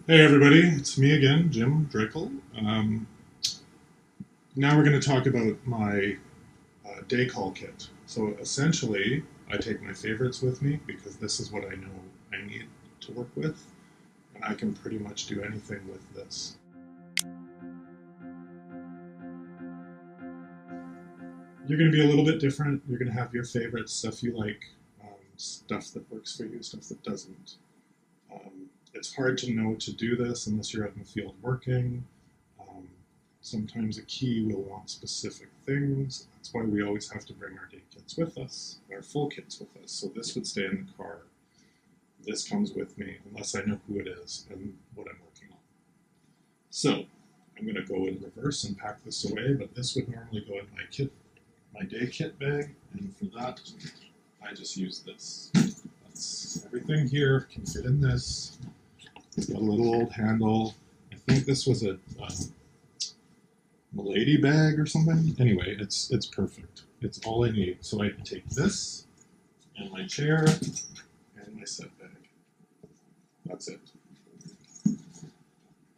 Hey everybody, it's me again, Jim Driechel. Now we're going to talk about my day call kit. So essentially, I take my favorites with me because this is what I know I need to work with, and I can pretty much do anything with this. You're going to be a little bit different. You're going to have your favorites, stuff you like, stuff that works for you, stuff that doesn't. It's hard to know to do this unless you're out in the field working. Um, Sometimes a key will want specific things. That's why we always have to bring our day kits with us, our full kits with us. So this would stay in the car. This comes with me unless I know who it is and what I'm working on. So I'm going to go in reverse and pack this away, but this would normally go in my day kit bag, and for that I just use this. That's everything here can fit in this. It's got a little old handle. I think this was a Milady bag or something. Anyway, it's perfect. It's all I need. So I can take this and my chair and my set bag. That's it.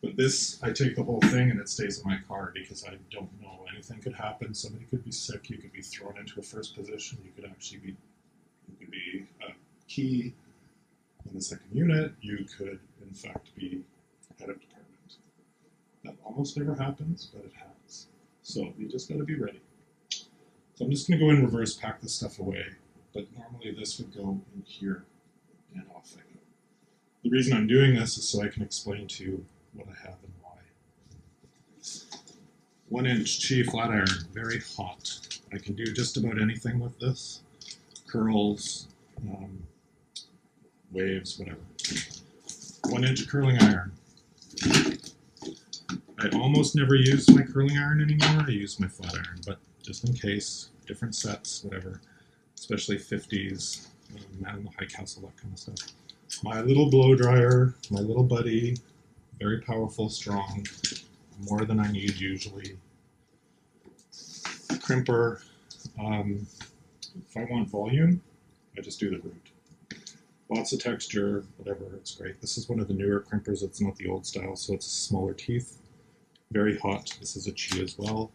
But this, I take the whole thing and it stays in my car because I don't know. Anything could happen. Somebody could be sick. You could be thrown into a first position. You could a key in the second unit. You could, in fact, be head of department. That almost never happens, but it has. So you just got to be ready. So I'm just going to go in reverse, pack this stuff away. But normally this would go in here and off I go. The reason I'm doing this is so I can explain to you what I have and why. 1-inch Chi flat iron, very hot. I can do just about anything with this. Curls, waves, whatever. 1-inch curling iron. I almost never use my curling iron anymore. I use my flat iron, but just in case, different sets, whatever. Especially 50s, Man in the High Castle, that kind of stuff. My little blow dryer, my little buddy, very powerful, strong, more than I need usually. Crimper. If I want volume, I just do the root. Lots of texture, whatever, it's great. This is one of the newer crimpers. It's not the old style, so it's smaller teeth. Very hot. This is a Chi as well.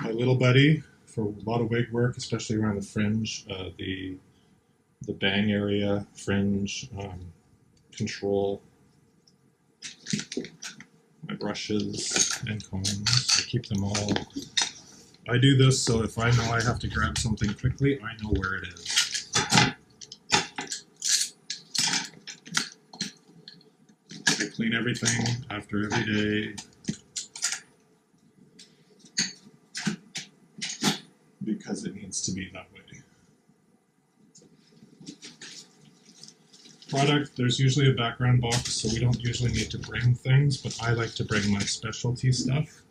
My little buddy for a lot of wig work, especially around the fringe, the bang area, fringe, control. My brushes and combs. I keep them all. I do this so if I know I have to grab something quickly, I know where it is. I clean everything after every day because it needs to be that way. Product, there's usually a background box, so we don't usually need to bring things, but I like to bring my specialty stuff.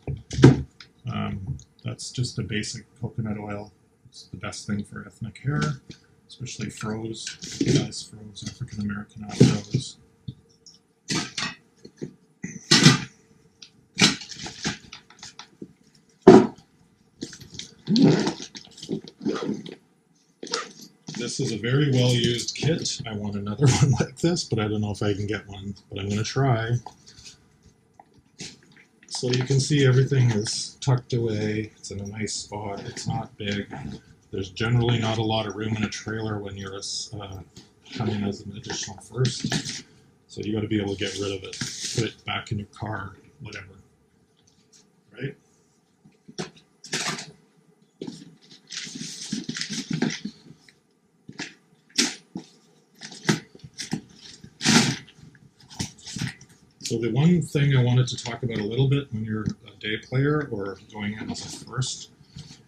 That's just the basic coconut oil. It's the best thing for ethnic hair, especially froze. Guys, froze, African American afros. This is a very well used kit. I want another one like this, but I don't know if I can get one, but I'm going to try. So you can see everything is tucked away. It's in a nice spot. It's not big. There's generally not a lot of room in a trailer when you're coming as an additional first. So you got to be able to get rid of it, put it back in your car, whatever. Right? So the one thing I wanted to talk about a little bit when you're a day player or going in as a first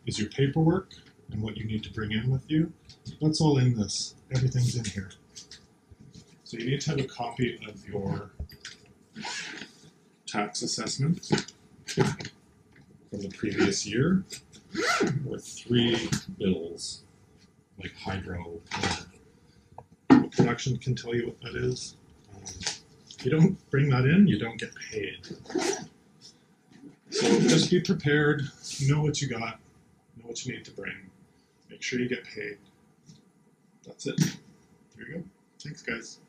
is your paperwork and what you need to bring in with you. That's all in this. Everything's in here. So you need to have a copy of your tax assessment from the previous year or 3 bills, like hydro. Production can tell you what that is. If you don't bring that in, you don't get paid. So just be prepared, know what you got, know what you need to bring. Make sure you get paid. That's it. There you go. Thanks, guys.